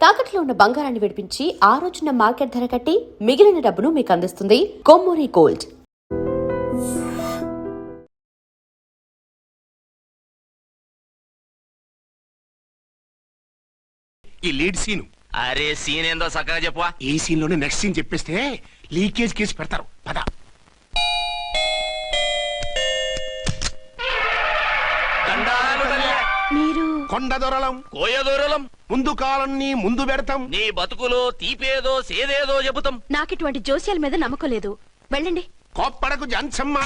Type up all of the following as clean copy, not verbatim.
తాకట్లో ఉన్న బంగారాన్ని విడిపించి ఆ రోజున మార్కెట్ ధర కట్టి మిగిలిన డబ్బును మీకు అందిస్తుంది కొమ్మూరి గోల్డ్. ఈ లీడ్ సీన్ అరే సీన్ ఏందో సక్కగా చెప్పవా. ఈ సీన్ లోనే నెక్స్ట్ సీన్ చెప్పేస్తే లీకేజ్ కేసు పెడతారు. పద. మీరు కొండ దొరలం కోయ దూరలం ముందు కాలన్నీ ముందు పెడతాం. నీ బతుకులో తీపేదో సేదేదో చెబుతాం. నాకిటువంటి జోస్యాల మీద నమ్మకం లేదు. వెళ్ళండి. కోప్పడకు జన్సమ్మ.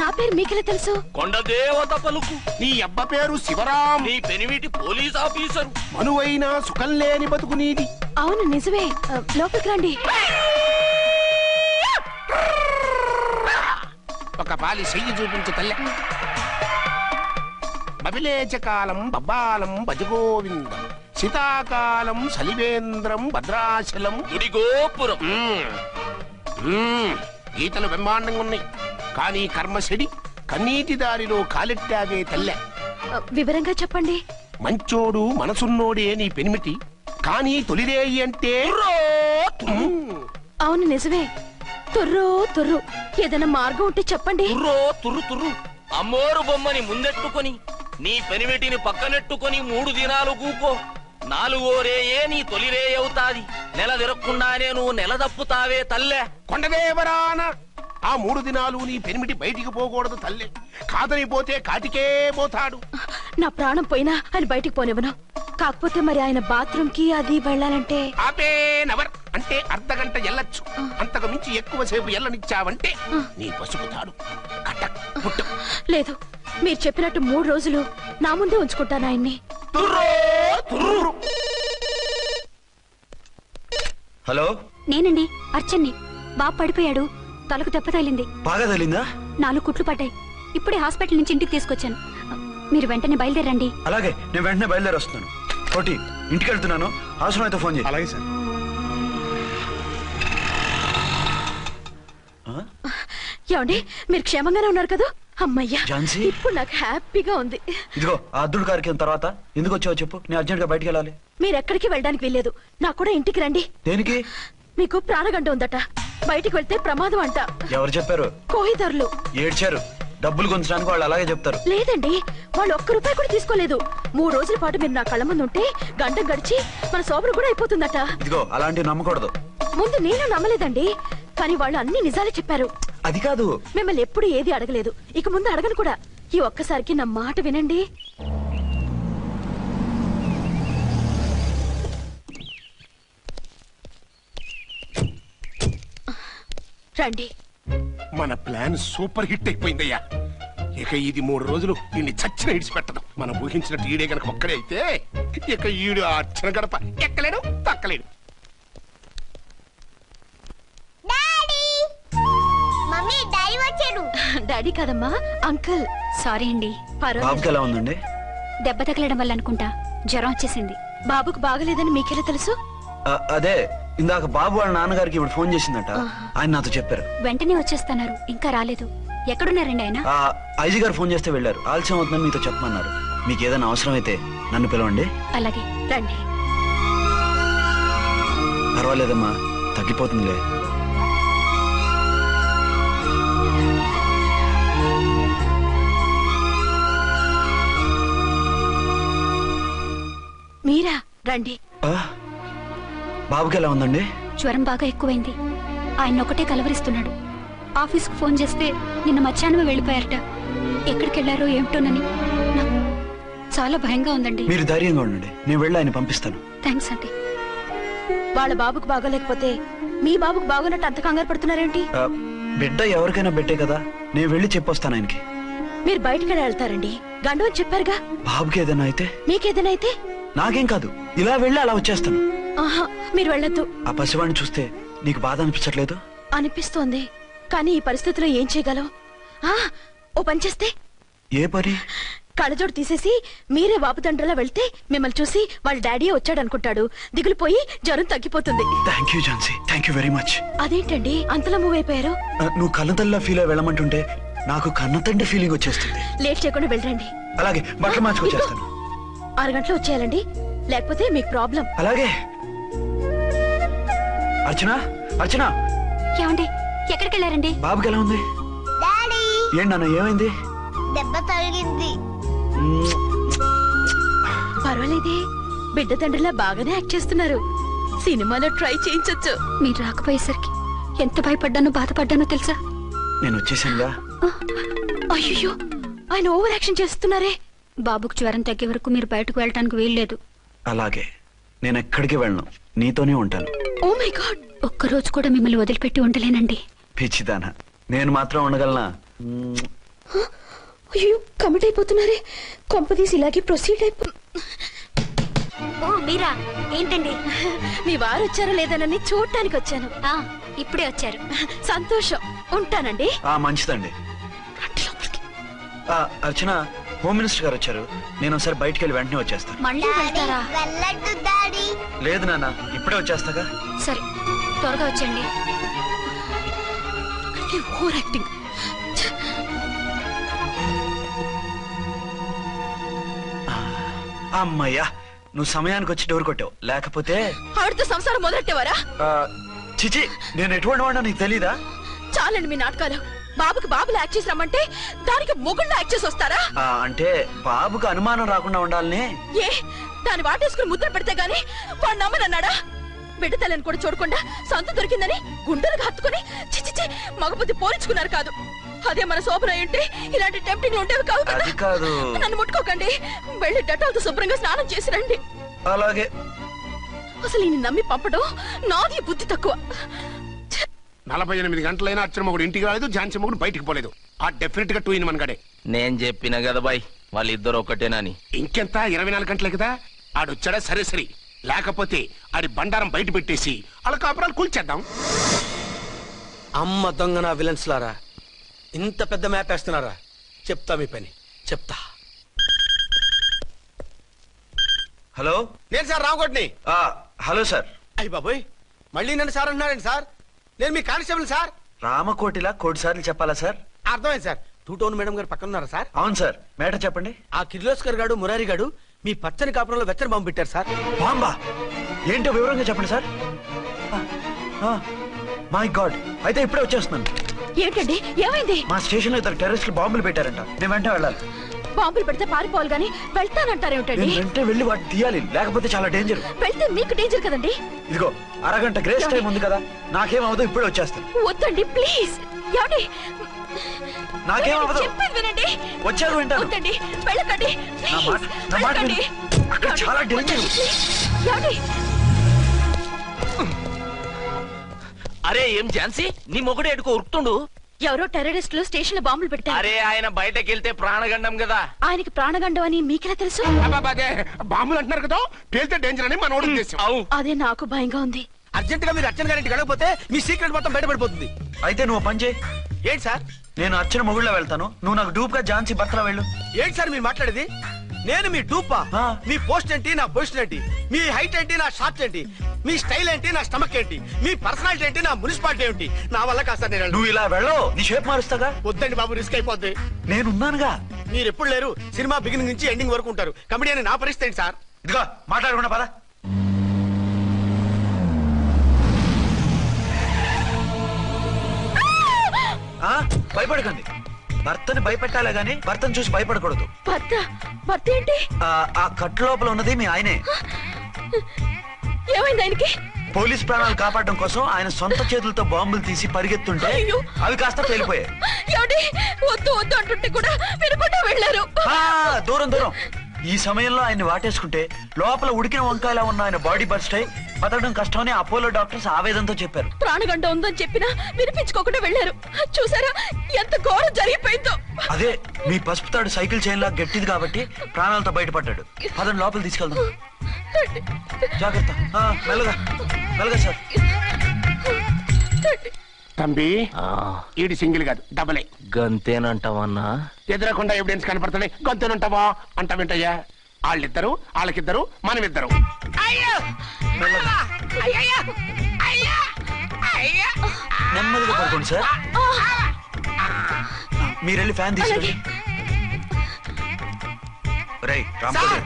నా పేరు మీకెలా తెలుసు? కొండ దేవత పలుకు. నీ అబ్బ పేరు శివరాం. నీ పెనిమిటి పోలీస్ ఆఫీసరు. మనువైన సుఖం లేని బతుకు నీది. అవును నిజమే. లోపలికి రండి. ఒక పాలి చెయ్యి చూపించు తల్లె. బబిలేచకాలం బబ్బాలం భజగోవిందం శీతాకాలం సలివేంద్రం భద్రాచలం గుడిగోపురం. గీతలు బ్రహ్మాండంగా ఉన్నాయి, కానీ కర్మశడి కన్నీటి దారిలో కాలెట్టాగే తల్లె. వివరంగా చెప్పండి. మంచోడు మనసున్నోడే నీ పెనిమిటి, కానీ తొలిరేయి అంటే అవును నిజమే. తుర్రు తుర్రు. ఏదైనా మార్గం ఉంటే చెప్పండి. తుర్రో తుర్రు తుర్రు. అమ్మోరు బొమ్మని ముందెట్టుకొని నీ పెనిమిటిని పక్కనెట్టుకొని 3 దినాలు కూకో. 4వ రేయే నీ తొలి రే అవుతాది. నెల తిరగకుండానే నువ్వు నెల తప్పుతావే తల్లే. కొండదేవరాన ఆ 3 దినాలు నీ పెనిమిటి బయటికి పోకూడదు తల్లే. కాదని పోతే కాటికే పోతాడు. నా ప్రాణం పోయినా ఆయన బయటికి పోనివ్వను. కాకపోతే మరి ఆయన బాత్రూమ్ కి అది వెళ్ళాలంటే ఆపేనవర్ అంటే అర్ధగంట ఎల్లొచ్చు. అంతకు మించి ఎక్కువసేపు ఎల్లనిచ్చావంటే నీ పసుపుతాడు కటక్ పుట్టు. లేదు, మీరు చెప్పినట్టు 3 రోజులు నా ముందే ఉంచుకుంటాను ఆయన్ని. హలో, నేనండి అర్చన్ని. బాబు పడిపోయాడు, తలకు దెబ్బ తగిలింది. బాగా తగిలిందా? 4 కుట్లు పడ్డాయి. ఇప్పుడే హాస్పిటల్ నుంచి ఇంటికి తీసుకొచ్చాను. మీరు వెంటనే బయలుదేరండి. అలాగే, నేను వెంటనే బయలుదేరి వస్తున్నాను. కోటి, ఇంటికి వెళ్తున్నాను. అవసరం అయితే ఫోన్ చేయి. అలాగే సార్. ఏమండి, మీరు క్షేమంగానే ఉన్నారు కదా? అమ్మయ్యా, ఝాన్సీ? ఇప్పుడు నాకు హ్యాపీగా ఉంది. ఇదిగో ఆ అద్దుడు కార్యక్రమం తర్వాత ఎందుకు వచ్చావో చెప్పు. నేను అర్జెంట్ గా బయటికి వెళ్ళాలి. మీరు ఎక్కడికి వెళ్ళడానికి వెళ్ళలేదు. నాకు కూడా ఇంటికి రండి. దేనికి? మీకు ప్రాణగంట ఉందట. బయటికి వెళ్తే ప్రమాదం అంట. ఎవరు చెప్పారు? కోహిదర్లు ఏడ్చారు. డబ్బులు గుంచడానికి వాళ్ళు అలాగే చెప్తారు. లేదండి, వాళ్ళు ₹1 కూడా తీసుకోలేదు. 3 రోజుల పాటు మీరు నా కళ్ళ ముందు ఉంటే గంట గడిచి మన సోబరు కూడా అయిపోతుందట. ఇదిగో అలాంటివి నమ్మకూడదు. ముందు నేను నమ్మలేదండి, కానీ వాళ్ళు అన్ని నిజాలే చెప్పారు. అది కాదు, మిమ్మల్ని ఎప్పుడు ఏది అడగలేదు, ఇక ముందు అడగను కూడా. ఈ ఒక్కసారికి నా మాట వినండి. రండి. మన ప్లాన్ సూపర్ హిట్ అయిపోయిందయ్యా. ఇక ఇది 3 రోజులు ఈయన్ని చచ్చిన ఇడిచిపెట్టదు. మనం ఊహించినట్టు ఈడే గనక ఒక్కడే అయితే ఇక ఈడు ఆ అర్చన గడప ఎక్కలేడు తక్కలేడు. డాడీ కాదమ్మా, అంకుల్. సారీ అండి. బాబుకి ఎలా ఉందండి? దెబ్బ తగలడం వల్ల అనుకుంటా జ్వరం వచ్చేసింది. బాబుకు బాగలేదని మీకెలా తెలుసు? అదే ఇందాక బాబు వాళ్ళ నాన్నగారికి ఇప్పుడు ఫోన్ చేసిందట. ఆయన నాతో చెప్పారు. వెంటనే వచ్చేస్తున్నారు, ఇంకా రాలేదు. ఎక్కడున్నారండి ఆయన? ఐజీ గారు ఫోన్ చేస్తే వెళ్ళారు. ఆలస్యం అవుతుందని మీతో చెప్పమన్నారు. మీకు ఏదైనా అవసరం అయితే నన్ను పిలవండి. అలాగే రండి. పర్వాలేదమ్మా, తగ్గిపోతుందిలే. మీరా? రండి. బాబుకి ఎలా ఉందండి? జ్వరం బాగా ఎక్కువైంది. ఆయన ఒకటే కలవరిస్తున్నాడు. ఆఫీస్కు ఫోన్ చేస్తే నిన్న మధ్యాహ్నమే వెళ్ళిపోయారట. ఎక్కడికి వెళ్లారో ఏమిటోనని నాకు చాలా భయంగా ఉందండి. మీరు ధైర్యంగా ఉండండి, నేను వెళ్ళి ఆయన పంపిస్తాను. థ్యాంక్స్ అండి. వాళ్ళ బాబుకు బాగోలేకపోతే మీ బాబుకు బాగోనట్టు అంత కంగారు పడుతున్నారేంటి? బిడ్డ ఎవరికైనా బిడ్డే కదా, నేను వెళ్ళి చెప్పొస్తాను ఆయనకి. మీరు బయటికి వెళ్తారండి, గండు అని చెప్పారుగా. బాబుకి ఏదైనా అయితే? మీకేదైనా అయితే? నాకేం కాదు, ఇలా వెళ్ళి అలా వచ్చేస్తాను. ఆహా, మీరు వెళ్ళొద్దు. ఆ పసివాడిని చూస్తే నీకు బాధ అనిపించట్లేదు? అనిపిస్తోంది, కానీ ఈ పరిస్థితిలో ఏం చేయగలం? ఓ పని చేస్తే? ఏ పని? కళ్ళజోడు తీసేసి మీరే వాపుదండ్రలా వెళ్తే మిమ్మల్ని చూసి వాళ్ళ డాడీ వచ్చాడు అనుకుంటాడు. దిగులు పోయి జ్వరం తగ్గిపోతుంది. Thank you Jhansi, thank you very much. అదేంటండి అంతలా మూవ్ అయిపోయారు? నువ్వు కన్నతల్లా ఫీల్ అయి వెళ్ళమంటుంటే నాకు కన్నతండ్రి ఫీలింగ్ వచ్చేస్తుంది. లేట్ చేయకుండా వెళ్ళండి. అలాగే, బట్టలు మార్చుకొచ్చేస్తాను. 6 గంటలు వచ్చేయాలండి. లేకపోతే మీకు ప్రాబ్లం. అలాగే. అర్చన, అర్చన, ఏమండి ఎక్కడికి వెళ్ళారండి? బాబుకి ఎలా ఉంది? డాడీ ఏంటి నాన్న, ఏమైంది? దెబ్బ తగిలింది. పర్వాలేదే, బిడ్డ తండ్రిలా బాగానే యాక్ట్ చేస్తున్నారు. సినిమాలో ట్రై చేయించొచ్చు. మీరు రాకపోయేసరికి ఎంత భయపడ్డానో బాధపడ్డానో తెలుసా? నేను వచ్చేసానుగా. అయ్యో, ఆయన ఓవర్ యాక్షన్ చేస్తున్నారే. బాబుకు జ్వరం తగ్గే వరకు మీరు బయటకు వెళ్ళటానికి వీల్లేదు. అలాగే, నేను ఎక్కడికి వెళ్ళను, నీతోనే ఉంటాను. ఓ మై గాడ్, ఒక్కరోజు కూడా మిమ్మల్ని వదిలిపెట్టి ఉండలేనండి. పిచ్చిదానా, నేను మాత్రం ఉండగలనా? అయ్యో కమిట్ అయిపోతున్నారే. కొంపదీసి ఇలాగే ప్రొసీడ్ అయిపో. ఓ మీరా, ఏంటండి? మీ వారు వచ్చారో లేదనని చూడటానికి వచ్చాను. ఇప్పుడే వచ్చారు. సంతోషం, ఉంటానండి. మంచిదండి. అర్చన, హోమ్ మినిస్టర్ గారు వచ్చారు. నేను ఒకసారి బయటికి వెళ్ళి వెంటనే వచ్చేస్తాను. మళ్ళీ వెళ్తారా? వెళ్ళొద్దు డాడీ. లేదు నాన్న, ఇప్పుడే వచ్చేస్తాగా. సరే, త్వరగా వచ్చండి. Over acting. అమ్మయ్యా, నువ్వు సమయానికి వచ్చి డోర్ కొట్టావు. లేకపోతే ఆవిడతో సంసారం మొదలెట్టేవారా? చిచి, నేను ఎటువంటి వాడినా నీకు తెలీదా? చాలండి మీ నాటకాలు. బాబుకి బాబులు యాక్ట్ చేసి రమ్మంటే దానికి మొగుళ్ళు యాక్ట్ చేసి వస్తారా? అంటే బాబుకు అనుమానం రాకుండా ఉండాలని. ఏ దాన్ని వాటేసుకుని ముద్ర పెడితే గాని వాడు నమ్మనన్నాడా? బిడ్డ తల్లిని కూడా చూడకుండా సంత దొరికిందని గుండెలకు హత్తుకుని చిచిచి మగబుద్ధి పోల్చుకున్నారు కాదు. అదే మన శోభన ఏంటి ఇలాంటి టెంప్టింగ్ ఉండేవి కావు కదా. అది కాదు. నన్ను ముట్టుకోకండి. వెళ్ళి డెటాల్తో శుభ్రంగా స్నానం చేసి రండి. అలాగే. అసలు ఈయన నమ్మి పంపడం నాది బుద్ధి తక్కువ. 48 గంటలైనా అర్చన మొగుడు ఇంటికి రాలేదు, ఝాన్సీ మొగుడు బయటికి పోలేదు. ఆ డెఫినెట్ గా 2 in 1 గడే. నేను చెప్పిన కదా బాయ్, వాళ్ళిద్దరు ఒకటేనని. ఇంకెంత 24 గంటలే కదా. ఆడొచ్చాడా సరే సరే, లేకపోతే ఆడి బండారం బయట పెట్టేసి వాళ్ళ కాపురాలు కూల్చేద్దాం. అమ్మ దొంగన విలన్స్ లారా, ఇంత పెద్ద మ్యాప్ వేస్తున్నారా? చెప్తా మీ పని, చెప్తా. హలో, నేను సార్ రామకోటిని. Hello sir. అయ్యి బాబోయ్, మళ్ళీ నన్ను సార్ అంటున్నారండి సార్? నేను మీ కానిస్టేబుల్ సార్. రామకోటిలా కోటి సార్లు చెప్పాలా సార్? అర్థమైంది సార్. 2 టౌన్ మేడం గారు పక్కన ఉన్నారా సార్? అవును సార్. మేటర్ చెప్పండి. ఆ కిర్లోస్కర్ గాడు మురారి గాడు మీ పచ్చని కాపురంలో వెచ్చని బాంబు పెట్టారు సార్. బాంబా? ఏంటో వివరంగా చెప్పండి సార్. మై గాడ్, అయితే ఇప్పుడే వచ్చేస్తున్నాను. ఏంటండి ఏమైంది? మా స్టేషన్ లో 2 టెర్రరిస్టులు బాంబులు పెట్టారంట. నేను వెంటనే వెళ్ళాలి. బాంబులు పెడితే పారిపోవాలి గాని వెళ్తానంటారేమిటండి? నేను వెంటనే వెళ్ళి వాటిని తీయాలి, లేకపోతే చాలా డేంజర్. వెళ్తే మీకు డేంజర్ కదండి. ఇదిగో అరగంట గ్రేస్ టైం ఉంది కదా, నాకేమవదు, ఇప్పుడే వచ్చేస్తాను. వద్దండి ప్లీజ్. ఏమండి నాకేమవదు, చెప్పేది వినండి. వచ్చారు వింటాను. వద్దండి, వెళ్ళకండి నా మాట వెళ్ళకండి. విను. అక్కడ చాలా డేంజర్. ఏమండి అరే ఏం ఝాన్సీ, నీ మొగుడు ఎడుకో ఉరుకుతుండు. ఎవరో టెర్రరిస్టులు స్టేషన్ లో బాంబులు పెట్టారు. అరే ఆయన బయటకెళ్తే ప్రాణగండం కదా. ఆయనకి ప్రాణగండం అని మీకెలా తెలుసు? అదే బాంబులు అంటున్నారు కదా, పేలితే డేంజర్ అని మన ఉద్దేశం. అదే నాకు భయంగా ఉంది. అర్జెంట్ గా మీరు అర్చన గారింటికి వెళ్ళకపోతే మీ సీక్రెట్ మొత్తం బయటపడిపోతుంది. అయితే నువ్వు పని చేయి. ఏంటి సార్? నేను అర్చన మొగుళ్ళ వెళ్తాను, నువ్వు నాకు డూప్ గా ఝాన్సీ భర్తలా వెళ్ళు. ఏంటి సార్ మీరు మాట్లాడేది? నేను మీ డూపా? మీ పోస్ట్ ఏంటి, నా పొజిషన్ ఏంటి? మీ హైట్ ఏంటి, నా షార్ట్ ఏంటి? మీ స్టైల్ ఏంటి, నా స్టమక్ ఏంటి? మీ పర్సనాలిటీ ఏంటి, నా మున్సిపాలిటీ ఏంటి? నా వల్ల కాదు సార్. నేను నువ్వు ఇలా వెళ్ళవు, నీ షేప్ మారుస్తాగా. వద్దండి బాబు, రిస్క్ అయిపోద్ది. నేనున్నానుగా. మీరు ఎప్పుడు లేరు, సినిమా బిగినింగ్ నుంచి ఎండింగ్ వరకు ఉంటారు. కమెడియన్ నా పరిస్థితి ఏంటి సార్? ఇదిగో మాట్లాడకుండా పద. భయపడకండి. భర్తని భయపెట్టాలే గాని భర్తను చూసి భయపడకూడదు. భర్త ఏంటి? ఆ కట్టు లోపల ఉన్నది మీ ఆయనే. ఏమైంది ఆయనకి? పోలీస్ ప్రాణాలు కాపాడడం కోసం ఆయన సొంత చేతులతో బాంబులు తీసి పరిగెత్తుంటే అవి కాస్త పేలిపోయాయి. వద్దు వద్దు అంటుంటే కూడా వినకుండా వెళ్ళారు. దూరం దూరం. ఈ సమయంలో ఆయన్ని వాటేసుకుంటే లోపల ఉడికిన వంకాయలా ఉన్న ఆయన బాడీ బర్స్ట్ అయి బతకడం కష్టమని అపోలో డాక్టర్స్ ఆవేదనతో చెప్పారు. ప్రాణగంట ఉందని చెప్పినా వినిపించుకోకుండా వెళ్ళారు. చూసారా ఎంత ఘోరం జరిగిపోయిందో. అదే మీ పసుపు తాడు సైకిల్ చైన్ లా గట్టిది కాబట్టి ప్రాణాలతో బయటపడ్డాడు. పదని లోపల తీసుకెళ్దాం. జాగ్రత్త. మెల్లగా మెల్లగా సార్. తంబి, ఈడి సింగిల్ కాదు డబలే. గంతేనంటావన్నా? ఎదురకుండా ఎవిడెన్స్ కనపడుతుంది, గొంతునుంటావా అంట వింటయ్యా. వాళ్ళిద్దరు, వాళ్ళకిద్దరు, మనమిద్దరు. నెమ్మదిగా పడుకోండి సార్. మీరెళ్ళి ఫ్యాన్ తీసుకోండి. రేయ్ రాంపల్లి,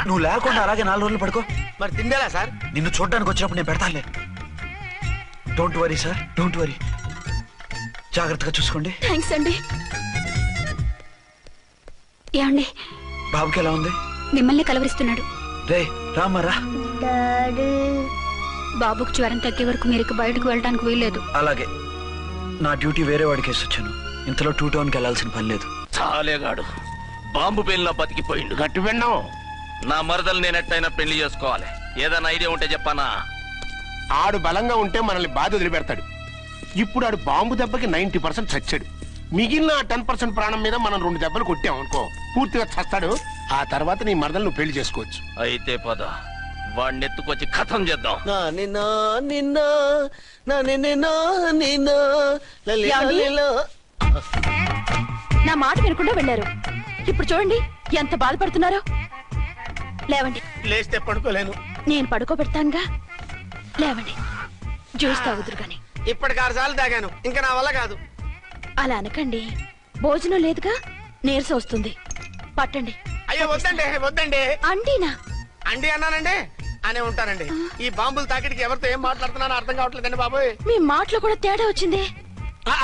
నువ్వు లేకుండా అలాగే 4 రోజులు పడుకో. మరి తిండేలా సార్? నిన్ను చూడడానికి వచ్చినప్పుడు నేను పెడతానులే. Don't worry sir, don't worry. జాగ్రత్తగా చూసుకోండి. థ్యాంక్స్ అండి. ఏమండి, బాబుకి ఎలా ఉంది? మిమ్మల్ని కలవరిస్తున్నాడు. రే రామ్మరా. డాడీ బాబుకు జ్వరం తగ్గే వరకు మీరు బయటకు వెళ్ళడానికి వీల్లేదు. అలాగే. నా డ్యూటీ వేరే వాడికి వేసి వచ్చాను. ఇంతలో 2 టౌన్కి వెళ్ళాల్సిన పని లేదు. చాలేగాడు బాంబు పేలిన బతికిపోయిండు. గట్టి విన్నావు. నా మరదలు నేను ఎట్టయినా పెళ్లి చేసుకోవాలి. ఏదైనా ఐడియా ఉంటే చెప్పానా? ఆడు బలంగా ఉంటే మనల్ని బాధ వదిలిపెడతాడు. ఇప్పుడు ఆడు బాంబు దెబ్బకి 90% చచ్చాడు. మిగిలిన 10% ప్రాణం మీద మనం 2 దెబ్బలు కొట్టాం అనుకో, పూర్తిగా చస్తాడు. ఆ తర్వాత నీ మరదలు నువ్వు పెళ్లి చేసుకోవచ్చు. అయితే పద, వాడిని ఎత్తుకొచ్చి కథం చేద్దాం. నా మాట వినకుండా వెళ్ళారు. ఇప్పుడు చూడండి ఎంత బాధపడుతున్నారో. లేవండి. లేస్తే పడుకోలేను. నేను పడుకోబెడతానుగా. లేవండి, జ్యూస్ తాగుదురు గాని. ఇప్పటికి 6 సార్లు తాగాను, ఇంకా నా వల్ల కాదు. అలా అనకండి, భోజనం లేదుగా, నీరసం వస్తుంది. పట్టండి. అయ్యో వద్దండి, వద్దండి. అండినా? అండి అన్నానండి, అనే ఉంటానండి. ఈ బాంబులు తాకిడికి ఎవరితో ఏం మాట్లాడుతున్నానో అర్థం కావట్లేదండి బాబోయ్. మీ మాటలో కూడా తేడా వచ్చింది.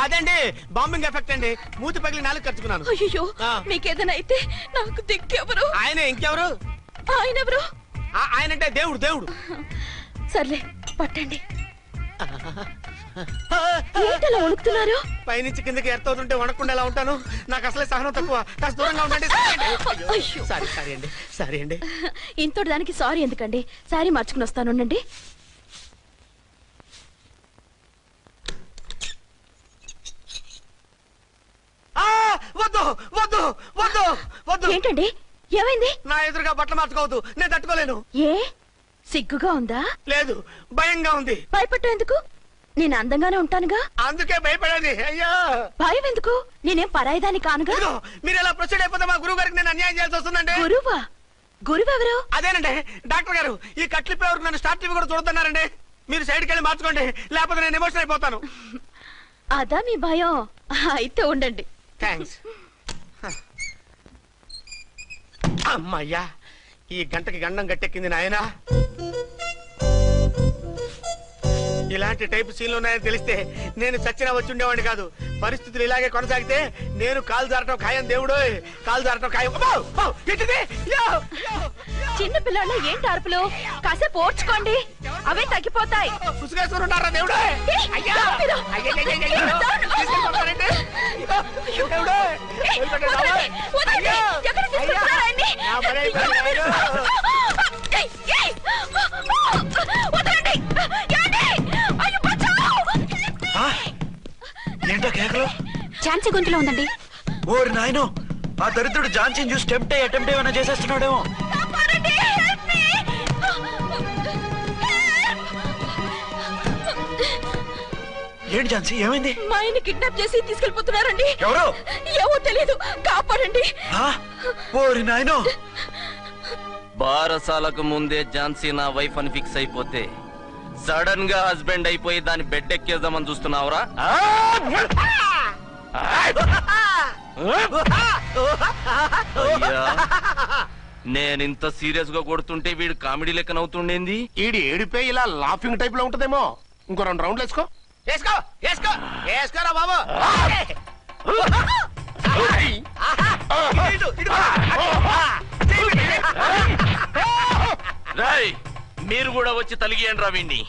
అదండి బాంబింగ్ ఎఫెక్ట్ అండి. మూతి పగిలి 4 ఖర్చుకున్నాను. అయ్యో, మీకేదైనా అయితే నాకు దిక్కెవరు? ఆయన ఇంకెవరు? ఆయనెవరు? ఆయనంటే దేవుడు, దేవుడు. సర్లే, పట్టండి. ఏంటలా వణుకుతున్నారు? పైనుంచి కిందకి ఎర్తవుతుంటే వణకుండా ఎలా ఉంటాను? నాకు అసలే సహనం తక్కువ. కాస్త దూరంగా ఉండండి. అయ్యో. సారీ అండి, సారీ అండి. ఇంతటి దానికి సారీ ఎందుకండి? సారీ మార్చుకుని వస్తానుండండి. వద్దు వద్దు వద్దు వద్దు. ఏంటండి, ఏమైంది? నా ఎదురుగా బట్టలు మార్చుకోవద్దు, నేను తట్టుకోలేను. ఏ సిగ్గుగా ఉందా? లేదు, భయంగా ఉంది. భయపట్టు ఎందుకు? నేను అందంగానే ఉంటానుగా. అందుకే భయపడేది. అయ్యా, భయం ఎందుకు? నేనేం పరాయిదాన్ని కానుగా. ఇదిగో, మీరు ఎలా ప్రొసీడ్ అయిపోతే మా గురువు గారికి నేను అన్యాయం చేయాల్సి వస్తుందండి. గురువా? గురువెవరు? అదేనండి డాక్టర్ గారు. ఈ కట్లిప్పే వరకు నన్ను స్టార్ట్ టీవీ కూడా చూడొద్దన్నారండి. మీరు సైడ్కి వెళ్ళి మార్చుకోండి, లేకపోతే నేను ఎమోషన్ అయిపోతాను. అదా మీ భయం? అయితే ఉండండి. థ్యాంక్స్. అమ్మయ్యా, ఈ గంటకి గండం గట్టెక్కింది నాయనా. ఇలాంటి టైప్ సీన్లు ఉన్నాయని తెలిస్తే నేను చచ్చినా వచ్చి ఉండేవాడిని కాదు. పరిస్థితులు ఇలాగే కొనసాగితే నేను కాలు జారటం ఖాయం. దేవుడు, కాలు జారటం ఖాయం. చిన్న పిల్లలు ఏంటి అరుపులు? కాసేపు ఓర్చుకోండి, అవే తగ్గిపోతాయి. పుసుగేసుకుని ఉన్నారా దేవుడు? ఏంటో కేకలు? ఛాన్సీ గొంతులో ఉందండి. ఓరి నాయనో, ఆ దరిద్రుడు ఝాన్సీని చూసి అటెంప్ట్ ఏమైనా చేసేస్తున్నాడేమో. ఏంటి ఝాన్సీ, ఏమైంది? మా ఆయన కిడ్నాప్ చేసి తీసుకెళ్లిపోతున్నారండి. ఎవరు? ఏమో తెలీదు, కాపాడండి. ఓరి నాయనో. బారసాలకు ముందే ఝాన్సీ నా వైఫ్ అని ఫిక్స్ అయిపోతే సడన్ గా హస్బెండ్ అయిపోయి దాన్ని బెడ్ ఎక్కేద్దామని చూస్తున్నావురా? నేనింత సీరియస్ గా కొడుతుంటే వీడు కామెడీ లెక్కన అవుతుండేంది. ఈడి ఏడిపే ఇలా లాఫింగ్ టైప్ లో ఉంటదేమో. ఇంకో 2 రౌండ్లు వేసుకో. వేసుకో వేసుకో వేసుకోరా బాబు. రాయ్, మీరు కూడా వచ్చి తలిగియండి రా వీణ్ణి.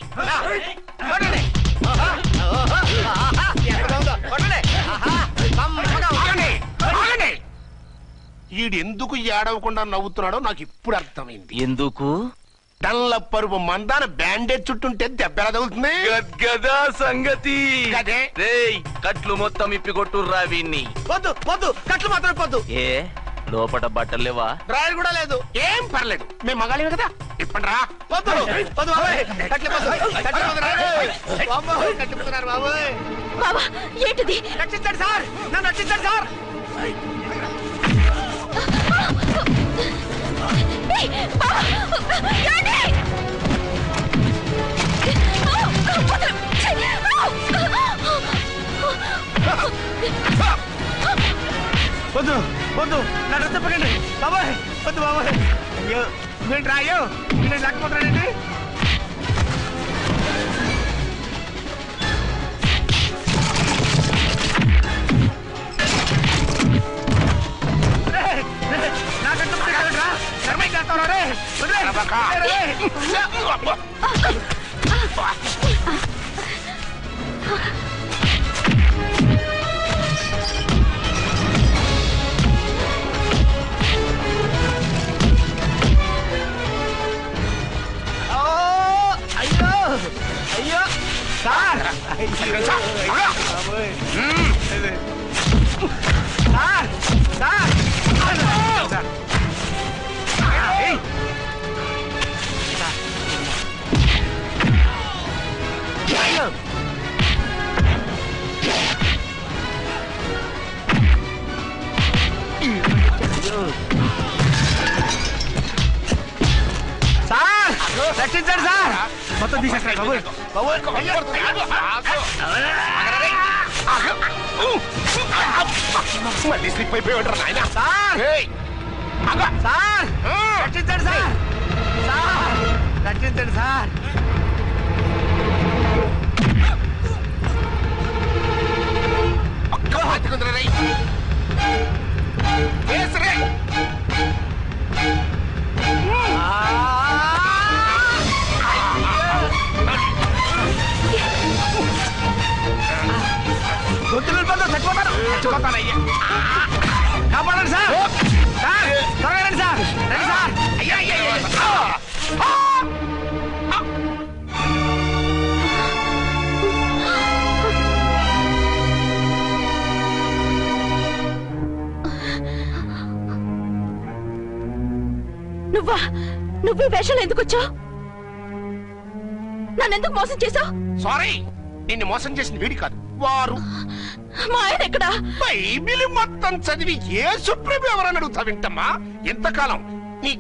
ఈడు ఎందుకు ఏడవకుండా నవ్వుతున్నాడో నాకు ఇప్పుడు అర్థమైంది. ఎందుకు? డల్లపరుపు మందాన బ్యాండేజ్ చుట్టుంటే దెబ్బ ఎలా తగులుతుంది? గద్గదా సంగతి. గదే. రేయ్, కట్లు మొత్తం ఇప్పి కొట్టుర్రా వీణ్ణి. వద్దు వద్దు, కట్లు మాత్రం ఇప్పొద్దు. ఏ లోపట బట్టలు లేవా? డ్రాయర్ కూడా లేదు. ఏం పర్లేదు, మేము మగాలేము కదా. ఇప్పండి రా. వద్దు వద్దు బాబాయ్, కట్టిపోతున్నారు బాబాయ్. బాబా, ఏంటిది? రక్షించండి సార్, నన్ను రక్షించండి సార్. వద్దు వద్దు, నా డ్రెస్ చెప్పకండి బాబాయ్. వద్దు బాబాయ్. అయ్యో, నువ్వేంటి రాయో నేను లేకపోతాడండి. అయ్యో సార్ సార్ రక్షించండి సార్. మొత్తం తీసేస్తాను మళ్ళీ స్లిప్ అయిపోయాడు నాయన. సార్ సార్ రక్షించండి సార్. సార్ రక్షించండి సార్. గొంతులు చచ్చిపోతానయ్యా. కాపాడండి సార్. సార్ త్వరగా రండి సార్. రండి సార్. నువ్వు వేషాలు ఎందుకు వచ్చావు? నన్నెందుకు మోసం చేశావు? సారీ, నిన్ను మోసం చేసిన వీడి కాదు, వారు. మా ఆయన ఎక్కడా? బైబిల్ మొత్తం చదివి ఏ సుప్రీం ఎవరని అడుగుతా వింటమ్మా. ఎంతకాలం నీ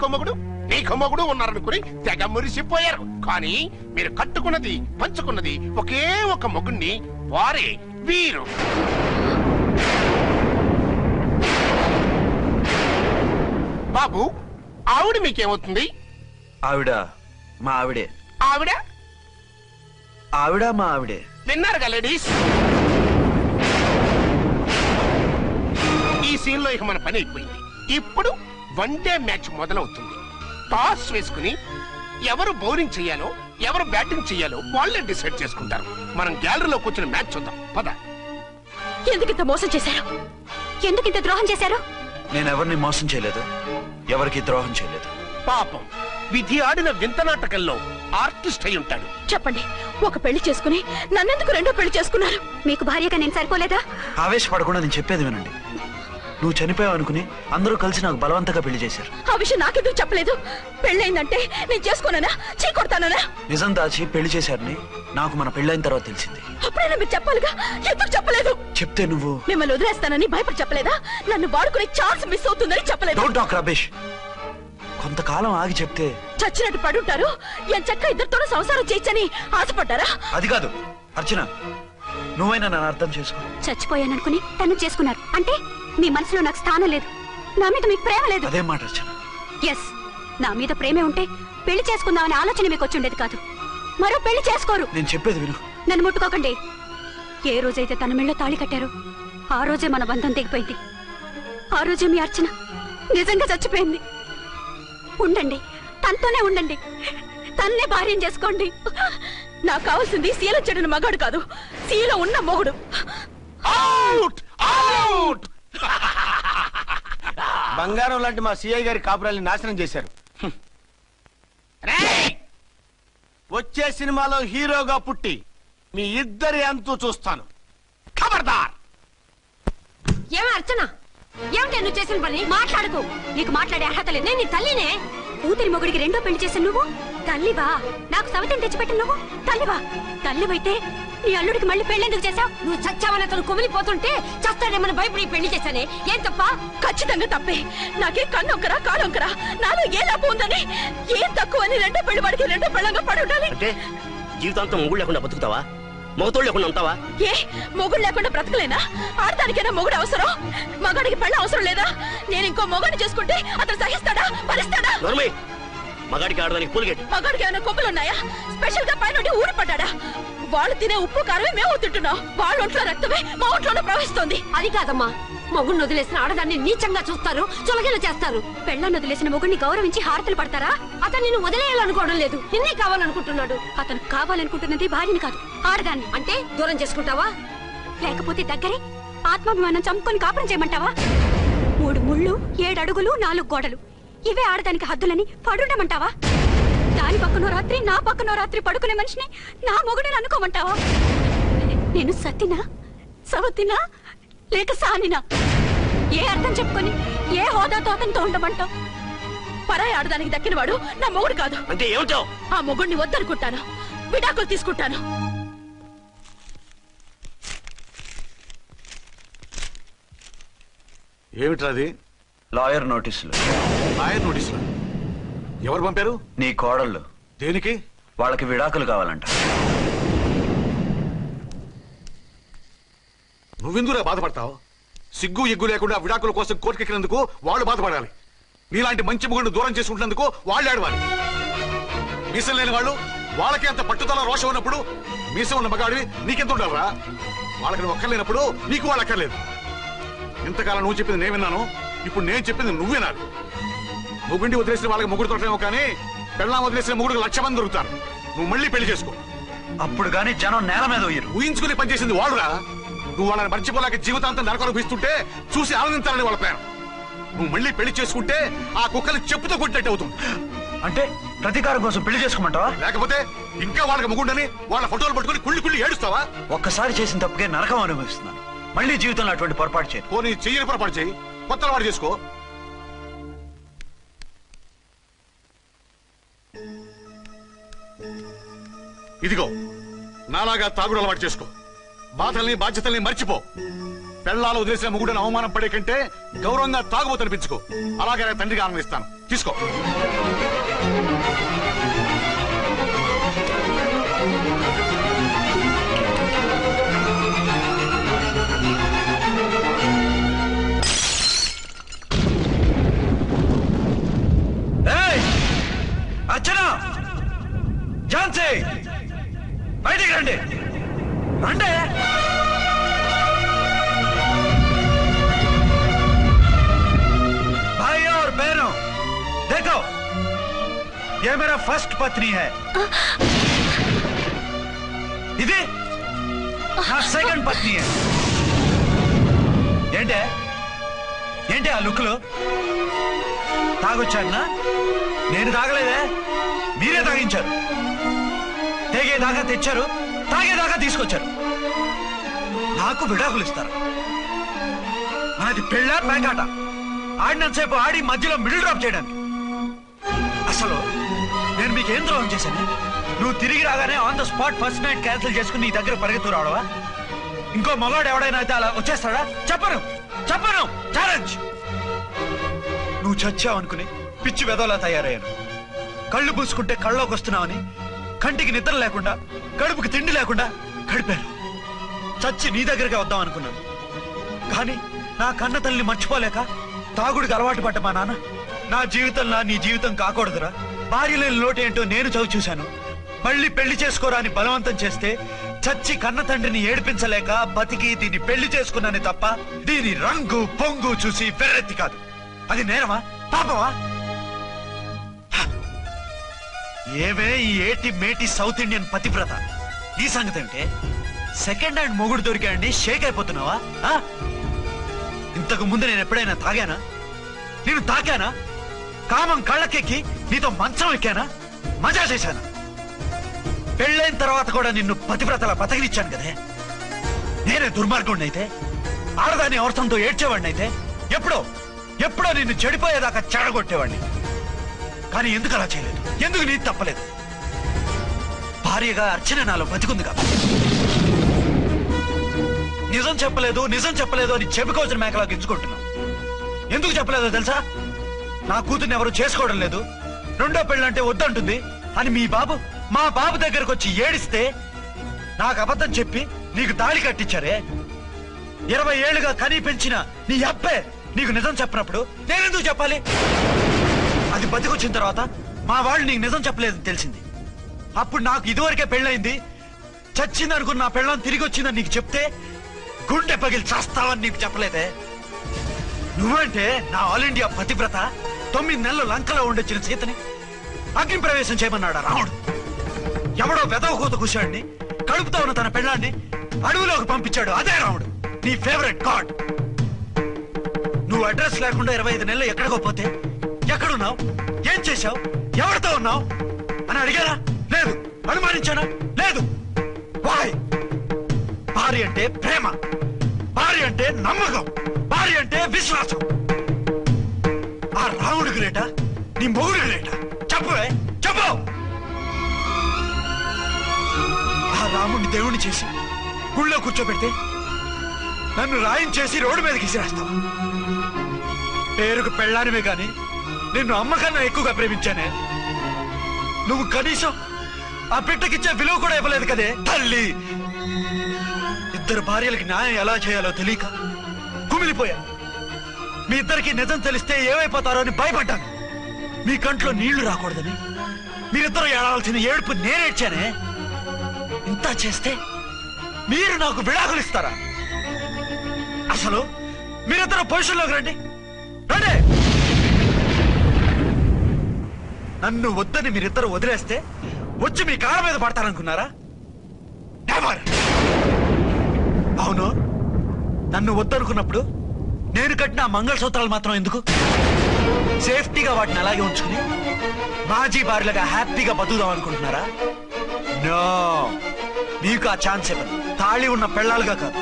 కొమ్మగుడు ఉన్నారనుకుని తెగ మురిసిపోయారు. కానీ మీరు కట్టుకున్నది పంచుకున్నది ఒకే ఒక మొగుణ్ణి, వారే వీరు. బాబు, ఆవిడ మీకేమవుతుంది? ఆవిడ మా ఆవిడే. ఆవిడ ఆవిడ మా ఆవిడే. విన్నారుగా లేడీస్, ఈ సీన్ లో ఇక మన పని అయిపోయింది. ఇప్పుడు వన్ డే మ్యాచ్ మొదలవుతుంది. టాస్ వేసుకుని ఎవరు బౌలింగ్ చెయ్యాలో ఎవరు బ్యాటింగ్ చెయ్యాలో వాళ్ళే డిసైడ్ చేసుకుంటారు. మనం గ్యాలరీలో కూర్చుని మ్యాచ్ చూద్దాం పద. ఎందుకింత మోసం చేశారు? ఎందుకింత ద్రోహం చేశారు? నేను ఎవరిని మోసం చేయలేదు, ఎవరికి ద్రోహం చేయలేదు. పాపం, విధి ఆడిన వింత నాటకంలో ఆర్టిస్ట్ అయి ఉంటాడు. చెప్పండి, ఒక పెళ్లి చేసుకుని నన్నెందుకు రెండో పెళ్లి చేసుకున్నారు? మీకు భార్యగా నేను సరిపోలేదా? ఆవేశపడకుండా నేను చెప్పేది వినండి. నువ్వు చనిపోయావు అనుకుని అందరూ కలిసి నాకు బలవంతంగా పెళ్లి చేశారు. ఆ విషయం నాకెందుకు చెప్పలేదు? పెళ్ళైందంటే నేను చేసుకోనన్నా, చీకొడతానన్నా? నిజం దాచి పెళ్లి చేశారని నాకు మన పెళ్ళైన తర్వాత తెలిసింది. అప్పుడైనా మీరు చెప్పాలిగా, ఎందుకు చెప్పలేదు? చెప్తే నువ్వు మిమ్మల్ని వదిలేస్తానని భయపడి చెప్పలేదా? నన్ను వాడుకునే ఛాన్స్ మిస్ అవుతుందని చెప్పలేదు. Don't talk రబేష్. కొంతకాలం ఆగి చెప్తే చచ్చినట్టు పడుంటారు. ఎంచక్క ఇద్దరితోనూ సంసారం చేయొచ్చని ఆశపడ్డారా? అది కాదు అర్చన, నువ్వైనా నన్ను అర్థం చేసుకో. చచ్చిపోయాననుకుని తను చేసుకున్నారు అంటే మీ మనసులో నాకు స్థానం లేదు, నా మీద మీకు ప్రేమ లేదు. అదే మాట అర్చన. ఎస్, నా మీద ప్రేమే ఉంటే పెళ్లి చేసుకుందామనే ఆలోచన మీకు వచ్చి ఉండేది కాదు. మరో పెళ్లి చేసుకోరు. నేను చెప్పేది విను. నన్ను ముట్టుకోకండి. ఏ రోజైతే తన మెళ్ళో తాళి కట్టారో ఆ రోజే మన బంధం తెగిపోయింది. ఆ రోజే మీ అర్చన నిజంగా చచ్చిపోయింది. ఉండండి, తనతోనే ఉండండి, తన్నే భార్యం చేసుకోండి. నాకు కావాల్సింది శీలం చెడిన మగాడు కాదు, శీల ఉన్న మొగుడు. Out out. బంగారం లాంటి మా సిఐ గారి కాపురాల్ని నాశనం చేశారు. వచ్చే సినిమాలో హీరోగా పుట్టి మీ ఇద్దరి అంతు చూస్తాను. ఖబర్దార్. ఏమే అర్చన, ఏమిటి నువ్వు చేసిన పని? మాట్లాడుకో, నీకు మాట్లాడే అర్హత లేదు. నేను నీ తల్లినే. కూతురి మొగుడికి రెండో పెళ్లి చేసిన నువ్వు తల్లివా? నాకు సవితని తెచ్చిపెట్టిన నువ్వు తల్లివా? తల్లివైతే నీ అల్లుడికి మళ్ళీ పెళ్లెందుకు చేశావు? నువ్వు చచ్చావని అతను కుమిలిపోతుంటే చస్తాడేమని భయపడి పెళ్లి చేశానే, ఏం తప్ప? ఖచ్చితంగా తప్పే. నాకే కన్నొక్కరా కాలొక్కరా, నాలో ఏ లాభం ఉందని, ఏం తక్కువ అని రెండో పెళ్లి వాడికి రెండో పెళ్ళంగా పడి ఉండాలి. అంటే జీవితాంతం మొగుడు లేకుండా బతుకుతావా? మొగతోడు లేకుండా ఉంటావా? ఏ మొగుడు లేకుండా బ్రతకలేనా? ఆడదానికైనా మొగుడు అవసరం, మగాడికి పెళ్ళ అవసరం లేదా? నేను ఇంకో మొగాడిని చేసుకుంటే అతను సహిస్తాడా, భరిస్తాడా? మగాడికి ఆడదానికి పూలిగేట్. మగాడికి ఏమైనా కొమ్ములున్నాయా? స్పెషల్ గా పైనుండి ఊరి పడ్డాడా? వాళ్ళు తినే ఉప్పు కారమే మేము తింటున్నాం. వాళ్ళ ఒంట్లో రక్తమే మా ఒంట్లోనే ప్రవహిస్తోంది. అది కాదమ్మా, మొగుడిని వదిలేసిన ఆడదాన్ని నీచంగా చూస్తారు, చులకన చేస్తారు. పెళ్ళాన్ని వదిలేసిన మొగుడిని గౌరవించి హారతలు పడతారా? అతను నిన్ను వదిలేయాలనుకోవడం లేదు, నిన్నే కావాలనుకుంటున్నాడు. అతను కావాలనుకుంటున్నది భార్యని కాదు, ఆడదాన్ని. అంటే దూరం చేసుకుంటావా? లేకపోతే దగ్గరే ఆత్మాభిమానం చంపుకొని కాపురం చేయమంటావా? 3 ముళ్ళు, 7 అడుగులు, 4 గోడలు, ఇవే ఆడదానికి హద్దులని పడుండమంటావా? దాని పక్కనో రాత్రి నా పక్కనో రాత్రి పడుకునే మనిషిని నా మొగుడిని అనుకోమంటావా? నేను సతినా, సవతినా, లేక సానినా? ఏ అర్థం చెప్పుకొని ఏ హోదాతో అతనితో ఉండమంటావు? పరాయి ఆడదానికి దక్కినవాడు నా మొగుడు కాదు. అంటే ఏమిటావు? ఆ మొగుడిని వద్దనుకుంటాను, విడాకులు తీసుకుంటాను. ఏమిట్రాది? లాయర్ నోటీసులు. లాయర్ నోటీసులు ఎవరు పంపారు? నీ కోడళ్ళు. దేనికి? వాళ్ళకి విడాకులు కావాలంట. నువ్వెందుకు బాధపడతావు? సిగ్గు ఎగ్గు లేకుండా విడాకుల కోసం కోర్టుకెక్కినందుకు వాళ్ళు బాధపడాలి. నీలాంటి మంచి మొగుడిని దూరం చేసుకుంటున్నందుకు వాళ్ళు ఆడవాలి. మీసం లేని వాళ్ళు వాళ్ళకి అంత పట్టుదల రోషం ఉన్నప్పుడు మీసం ఉన్న మగాడివి నీకెంత ఉండాలరా? వాళ్ళకి నువ్వు అక్కర్లేనప్పుడు నీకు వాళ్ళు అక్కర్లేదు. ఇంతకాలం నువ్వు చెప్పింది నేను విన్నాను, ఇప్పుడు నేను చెప్పింది నువ్వు వినాలి. మొగుడిని వదిలేసిన వాళ్ళకి మొగుడు దొరకలేమో కానీ పెళ్ళాం వదిలేసిన మొగుడికి 1,00,000 మంది దొరుకుతారు. నువ్వు మళ్ళీ పెళ్లి చేసుకో. అప్పుడు గాని జనం నేల మీద ఊహించుకుని పనిచేసింది వాళ్ళురా. నువ్వు వాళ్ళని మర్చిపోలేక జీవితాంతం నరకనుభవిస్తుంటే చూసి ఆనందించాలని వాళ్ళ ప్లాన్. నువ్వు మళ్ళీ పెళ్లి చేసుకుంటే ఆ కుక్కలు చెప్పుతో కొట్టినట్టు అవుతుంది. అంటే ప్రతీకారం కోసం పెళ్లి చేసుకోమంటావా? లేకపోతే ఇంకా వాళ్ళకి మొగుండని వాళ్ళ ఫోటోలు పట్టుకుని కుళ్ళి కుళ్ళి ఏడుస్తావా? ఒక్కసారి చేసిన తప్పుకే నరకం అనుభవిస్తున్నాను. మళ్ళీ జీవితంలో అటువంటి పొరపాటు చేయను. పోనీ చెయ్యని పొరపాటు చేయి, కొత్త అలవాటు చేసుకో. ఇదిగో నాలాగా తాగుడు అలవాటు చేసుకో. బాధల్ని బాధ్యతల్ని మర్చిపో. పెళ్ళాలు వదిలేసిన మొగుడని అవమానం పడే కంటే గౌరవంగా తాగుబోతు అనిపించుకో. అలాగే తండ్రిగా ఆనందిస్తాను. తీసుకో. అర్చన, ఝాన్సీ, బయటికి రండి. రండి. भाई और बहनों, देखो, ये मेरा फर्स्ट पत्नी है. ఇది నా సెకండ్ పత్ని. ఏంటి ఆ లుక్లు? తాగొచ్చానా? నేను తాగలేదే, మీరే తాగించారు. తెగేదాకా తెచ్చారు, తాగేదాకా తీసుకొచ్చారు. నాకు విడాకులు ఇస్తారు. నాది పెళ్ళ పేకాట. ఆడినంతసేపు ఆడి మధ్యలో మిడిల్ డ్రాప్ చేయడానికి. అసలు నేను మీకేం ద్రోహం చేశాను? నువ్వు తిరిగి రాగానే on the spot first night cancel చేసుకుని నీ దగ్గర పరిగెత్తు రావడవా? ఇంకో మగాడు ఎవడైనా అయితే అలా వచ్చేస్తాడా? చెప్పను ఛాలెంజ్. నువ్వు చచ్చావు అనుకుని పిచ్చి వెదవలా తయారయ్యాను. కళ్ళు పూసుకుంటే కళ్ళలోకి వస్తున్నావని కంటికి నిద్ర లేకుండా కడుపుకి తిండి లేకుండా గడిపాను. చచ్చి నీ దగ్గరగా వద్దాం అనుకున్నాను. కానీ నా కన్న తల్లిని మర్చిపోలేక తాగుడికి అలవాటు పడ్డ మా నాన్న నా జీవితంలో నీ జీవితం కాకూడదురా, భార్య లేని లోటు ఏంటో నేను చవి చూశాను, మళ్ళీ పెళ్లి చేసుకోరా అని బలవంతం చేస్తే చచ్చి కన్న తండ్రిని ఏడిపించలేక బతికి దీన్ని పెళ్లి చేసుకున్నానే తప్ప దీని రంగు పొంగు చూసి వెర్రెత్తి కాదు. అది నేరమా, పాపమా? ఏవే ఈ ఏటి మేటి సౌత్ ఇండియన్ పతివ్రత, ఈ సంగతి ఏమిటే? సెకండ్ హ్యాండ్ మొగుడు దొరికాయండి షేక్ అయిపోతున్నావా? ఇంతకు ముందు నేను ఎప్పుడైనా తాగానా? నేను తాకానా? కామం కళ్ళకెక్కి నీతో మంచం ఎక్కానా? మజా చేశానా? పెళ్ళైన తర్వాత కూడా నిన్ను పతివ్రతలా బతకనిచ్చాను కదే. నేనే దుర్మార్గుడిని అయితే, ఆడదాన్ని అవసరంతో ఏడ్చేవాడిని అయితే, ఎప్పుడో నిన్ను చెడిపోయేదాకా చెడగొట్టేవాడిని. కానీ ఎందుకు అలా చేయలేదు? ఎందుకు నీది తప్పలేదు? భార్యగా అర్చన నాలో బతికుంది కదా. నిజం చెప్పలేదు అని చెప్పుకోవచ్చిన మేకలా గించుకుంటున్నావు. ఎందుకు చెప్పలేదో తెలుసా? నా కూతుర్ని ఎవరు చేసుకోవడం లేదు, రెండో పెళ్ళంటే వద్దంటుంది అని మా బాబు దగ్గరకు వచ్చి ఏడిస్తే నాకు అబద్ధం చెప్పి నీకు తాళి కట్టించారే. 20 ఏళ్లుగా కనీ పెంచిన నీ అబ్బే నీకు నిజం చెప్పినప్పుడు నేనెందుకు చెప్పాలి? అది బతికొచ్చిన తర్వాత మా వాళ్ళు నీకు నిజం చెప్పలేదని తెలిసింది. అప్పుడు నాకు ఇదివరకే పెళ్ళయింది, చచ్చింది అనుకున్న నా పెళ్ళం తిరిగి వచ్చిందని నీకు చెప్తే గుండె పగిలి చస్తావని నీకు చెప్పలేదే. నువ్వంటే నా ఆల్ ఇండియా పతివ్రత 9 నెలలు లంకలో ఉండొచ్చిన సీతని అగ్ని ప్రవేశం చేయమన్నాడా రాముడు. ఎవడో వెదవ కూత కూర్చోడిని, కడుపుతో ఉన్న తన పెళ్ళాన్ని అడవిలోకి పంపించాడు. అదే రాముడు, నీ ఫేవరెట్ గాడ్. నువ్వు అడ్రస్ లేకుండా 25 నెలలు ఎక్కడికో పోతే ఎక్కడున్నావు, ఏం చేశావు, ఎవరితో ఉన్నావు అని అడిగారా? లేదు. అనుమానించానా? లేదు. వాయ్? భార్య అంటే ప్రేమ, భార్య అంటే నమ్మకం, భార్య అంటే విశ్వాసం. ఆ రాముడు గ్రేటా, నీ మొగుడు గ్రేటా? చెప్పవే, చెప్పు. ఆ రాముడిని దేవుణ్ణి చేసి గుళ్ళో కూర్చోబెడితే నన్ను రాయించేసి రోడ్డు మీదకి విసిరేస్తావా? పేరుకు పెళ్ళానివే గాని నిన్ను అమ్మకన్నా ఎక్కువగా ప్రేమించానే. నువ్వు కనీసం ఆ బిడ్డకిచ్చే విలువ కూడా ఇవ్వలేదు కదే తల్లి. ఇద్దరు భార్యలకి న్యాయం ఎలా చేయాలో తెలియక కుమిలిపోయా. మీ ఇద్దరికి నిజం తెలిస్తే ఏమైపోతారో అని భయపడ్డాను. మీ కంట్లో నీళ్లు రాకూడదని మీరిద్దరూ ఏడవలసిన ఏడుపు నేనేడ్చానే. ఇంత చేస్తే మీరు నాకు విడాకులు ఇస్తారా? అసలు మీరిద్దరు పొజిషన్లోకి రండి, రండి. నన్ను వద్దని మీరిద్దరు వదిలేస్తే వచ్చి మీ కాళ్ళ మీద పడతారనుకున్నారా? నెవర్. అవును, నన్ను వద్దనుకున్నప్పుడు నేను కట్టిన మంగళసూత్రాలు మాత్రం ఎందుకు? సేఫ్టీగా వాటిని అలాగే ఉంచుకుని మాజీ భార్యలుగా హ్యాపీగా బతుకుదాం అనుకుంటున్నారా? నో, మీకు ఆ ఛాన్స్ ఇవ్వను. తాళి ఉన్న పెళ్ళాలుగా కాదు,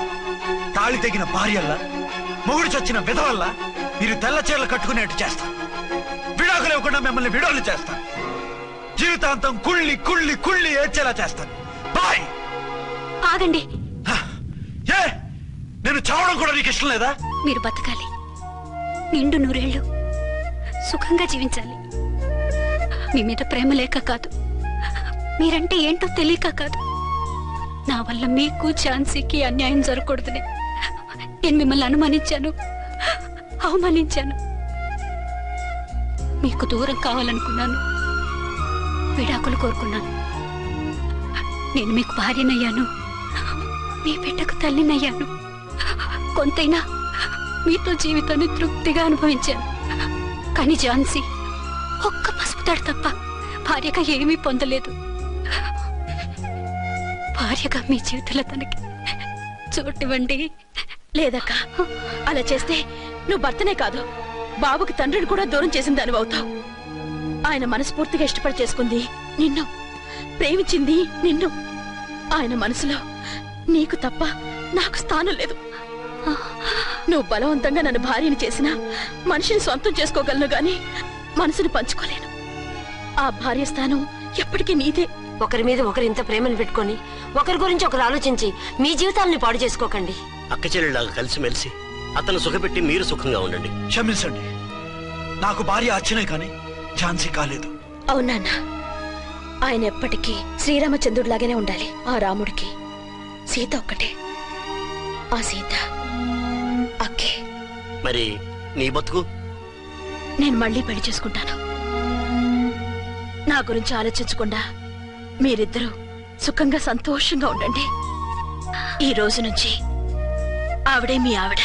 తాళి తెగిన భార్యల్లా, మొగుడు చచ్చిన విధవల్లా మీరు తెల్ల చీరలు కట్టుకునేట్టు చేస్తాను. విడాకులు ఇవ్వకుండా మిమ్మల్ని విడాకులు చేస్తాను. జీవితాంతం కుళ్ళి కుళ్ళి కుళ్ళి ఏడ్చేలా చేస్తాను. బాయ్. ఆగండి. ఏ, నేను చావడం కూడా నీకు ఇష్టం లేదా? మీరు బతకాలి, నిండు 100 ఏళ్ళు సుఖంగా జీవించాలి. మీ మీద ప్రేమ లేక కాదు, మీరంటే ఏంటో తెలియక కాదు. నా వల్ల మీకు ఝాన్సీకి అన్యాయం జరగకూడదని నేను మిమ్మల్ని అనుమానించాను, అవమానించాను. మీకు దూరం కావాలనుకున్నాను, విడాకులు కోరుకున్నాను. నేను మీకు భార్యనయ్యాను, మీ బిడ్డకు తల్లినయ్యాను. కొంతైనా మీతో జీవితాన్ని తృప్తిగా అనుభవించాను. కానీ ఝాన్సీ ఒక్క పసుపు తాడు తప్ప భార్యగా ఏమీ పొందలేదు. భార్యగా మీ జీవితంలో తనకి చోటివ్వండి. లేదక్క, అలా చేస్తే నువ్వు భర్తనే కాదు, బాబుకి తండ్రిని కూడా దూరం చేసిన దానివి అవుతావు. ఆయన మనస్ఫూర్తిగా ఇష్టపడి చేసుకుంది నిన్ను, ప్రేమించింది నిన్ను. ఆయన మనసులో నీకు తప్ప నాకు స్థానం లేదు. నువ్వు బలవంతంగా నన్ను భార్యని చేసినా మనిషిని సొంతం చేసుకోగలను గాని మనసుని పంచుకోలేను. ఆ భార్య స్థానం ఎప్పటికీ నీదే. ఒకరి మీద ఒకరు ఇంత ప్రేమను పెట్టుకొని ఒకరి గురించి ఒకరు ఆలోచించి మీ జీవితాలని పాడు చేసుకోకండి. అక్క చెల్లెళ్ళలాగా కలిసిమెలిసి అతను సుఖపెట్టి మీరు సుఖంగా ఉండండి. క్షమించండి, నాకు భార్య అర్చనే కానీ ఝాన్సీ కాలేదు. అవునాన్న, ఆయన ఎప్పటికీ శ్రీరామచంద్రుడిలాగానే ఉండాలి. ఆ రాముడికి సీత ఒక్కటే, ఆ సీత అక్కే. మరి నీ బతుకు? నేను మళ్ళీ పెళ్లి చేసుకుంటాను. నా గురించి ఆలోచించకుండా మీరిద్దరూ సుఖంగా సంతోషంగా ఉండండి. ఈ రోజు నుంచి ఆవిడే మీ ఆవిడ.